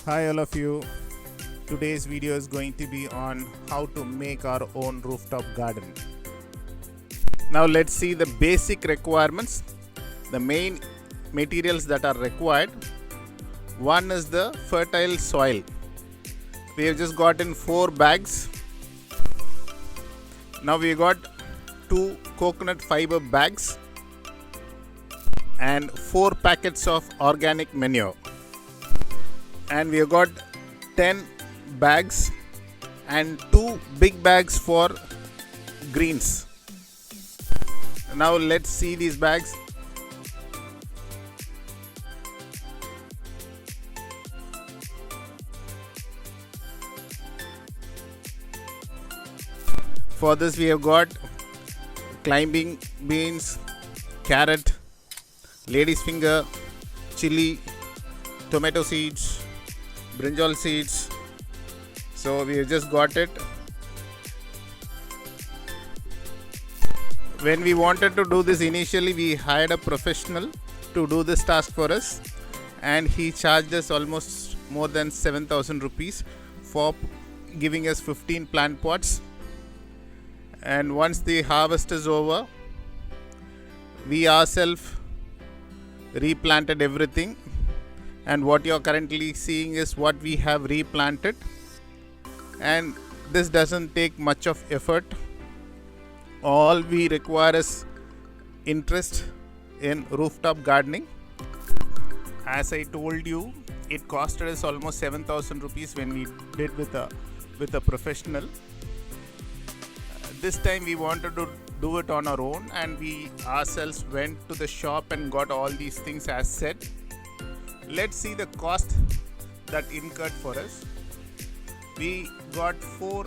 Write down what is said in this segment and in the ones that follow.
Hi all of you. Today's video is going to be on how to make our own rooftop garden. Now let's see the basic requirements, the main materials that are required. One is the fertile soil. We have just gotten 4 bags. Now we got 2 coconut fiber bags and 4 packets of organic manure. And we have got 10 bags and 2 big bags for greens. Now let's see these bags. For this we have got climbing beans, carrot, lady's finger, chili, tomato seeds, brinjal seeds. So we have just got it. When we wanted to do this initially, we hired a professional to do this task for us, and he charged us almost more than 7,000 rupees for giving us 15 plant pots. And once the harvest is over, we ourselves replanted everything, and what you are currently seeing is what we have replanted. And this doesn't take much of effort. All we require is interest in rooftop gardening. As I told you, it costed us almost 7,000 rupees when we did with a professional. This time we wanted to do it on our own, and we ourselves went to the shop and got all these things as said. Let's see the cost that incurred for us. We got 4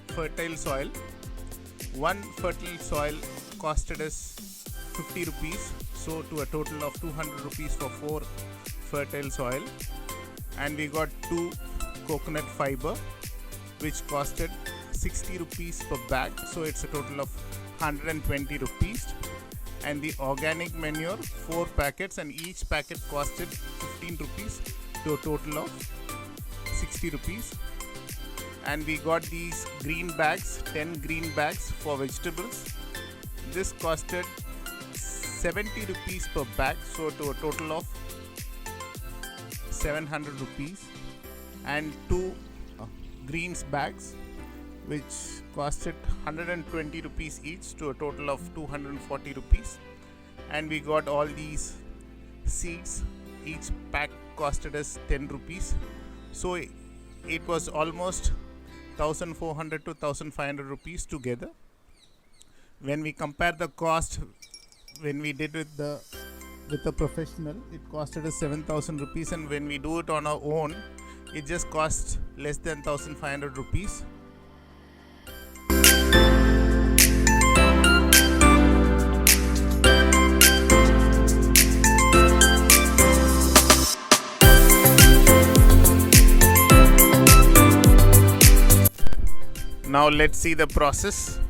fertile soil. One fertile soil costed us 50 rupees, so to a total of 200 rupees for 4 fertile soil. And we got 2 coconut fiber, which costed 60 rupees per bag, so it's a total of 120 rupees. And the organic manure, 4 packets, and each packet costed 15 rupees, to a total of 60 rupees. And we got these green bags, 10 green bags for vegetables. This costed 70 rupees per bag, so to a total of 700 rupees. And 2 greens bags, which costed 120 rupees each, to a total of 240 rupees. And we got all these seeds. Each pack costed us 10 rupees. So it was almost 1400 to 1500 rupees together. When we compare the cost, when we did with the professional, it costed us 7,000 rupees, and when we do it on our own, it just costs less than 1500 rupees. Now let's see the process.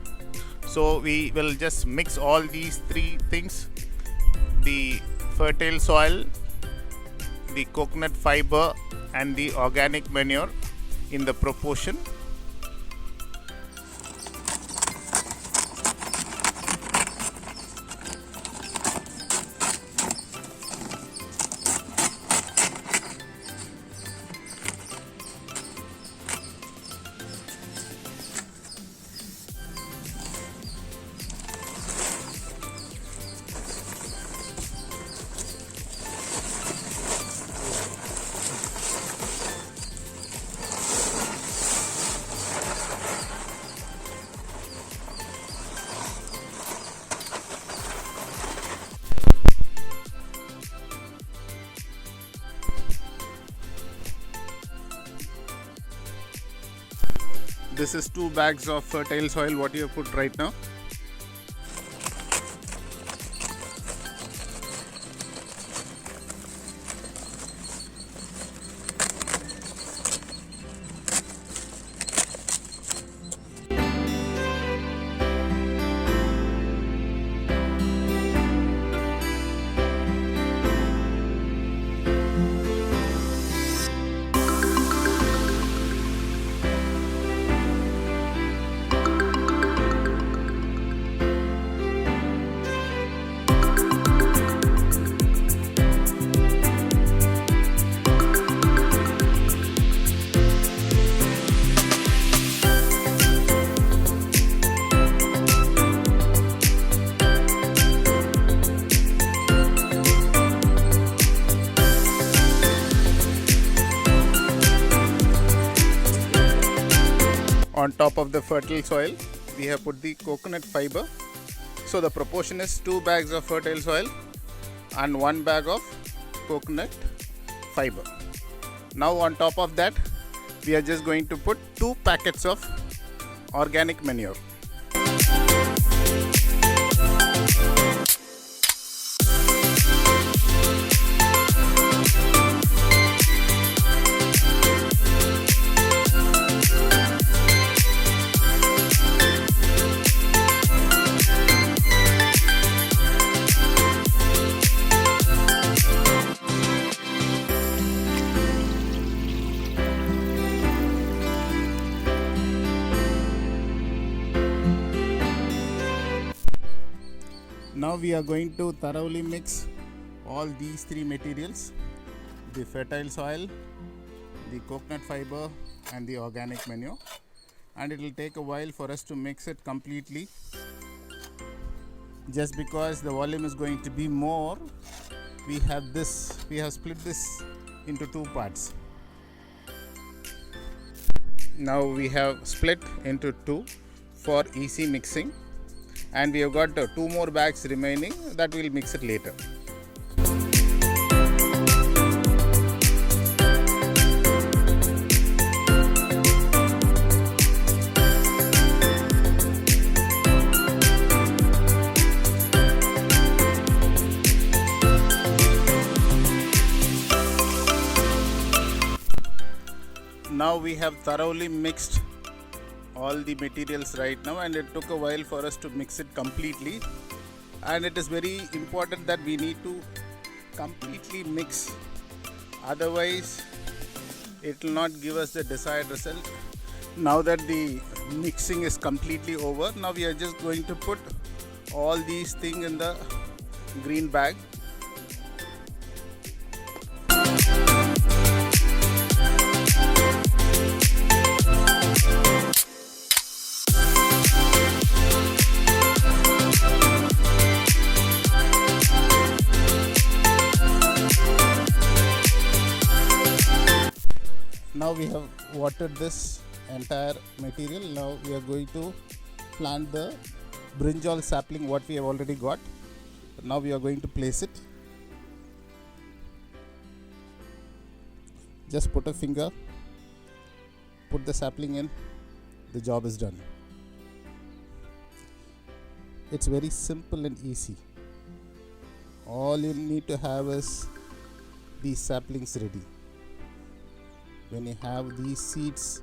So we will just mix all these 3 things: the fertile soil, the coconut fiber, and the organic manure in the proportion. This is 2 bags of fertile soil what you have put right now. On top of the fertile soil we have put the coconut fiber. So the proportion is 2 bags of fertile soil and 1 bag of coconut fiber. Now on top of that we are just going to put 2 packets of organic manure. Now we are going to thoroughly mix all these 3 materials, the fertile soil, the coconut fiber and the organic manure, and it will take a while for us to mix it completely. Just because the volume is going to be more, we have split this into 2 parts. Now we have split into 2 for easy mixing, and we have got 2 more bags remaining that we will mix it later. Now we have thoroughly mixed all the materials right now, and it took a while for us to mix it completely, and it is very important that we need to completely mix, otherwise it will not give us the desired result. Now that the mixing is completely over, now we are just going to put all these things in the green bag. Now we have watered this entire material. Now we are going to plant the brinjal sapling what we have already got. Now we are going to place it. Just put a finger, put the sapling in, the job is done. It's very simple and easy. All you need to have is these saplings ready. When you have these seeds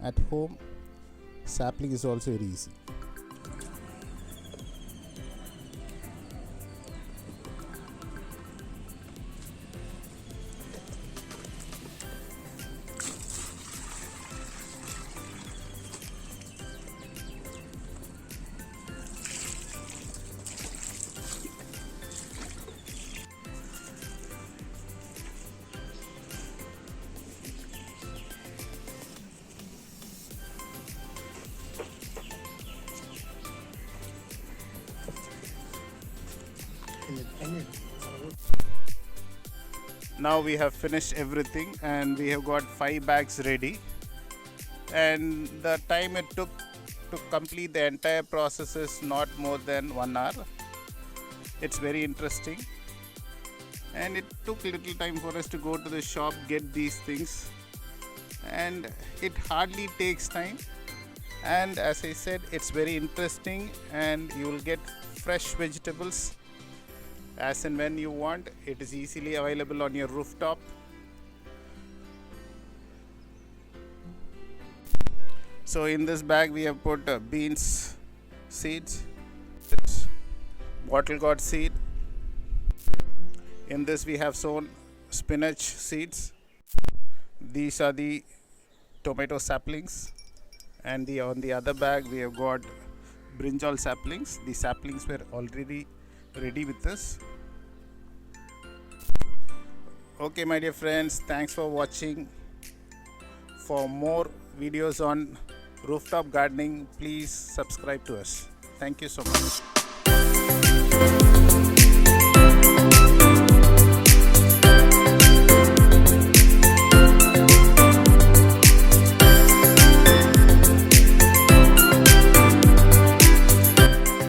at home, sapling is also very easy. Now we have finished everything and we have got 5 bags ready, and the time it took to complete the entire process is not more than 1 hour. It's very interesting, and it took little time for us to go to the shop, get these things, and it hardly takes time. And as I said, it's very interesting, and you will get fresh vegetables as and when you want. It is easily available on your rooftop. So in this bag we have put beans seeds, bottle gourd seed. In this we have sown spinach seeds. These are the tomato saplings, and on the other bag we have got brinjal saplings. The saplings were already ready with us. Okay, my dear friends, thanks for watching. For more videos on rooftop gardening, please subscribe to us. Thank you so much.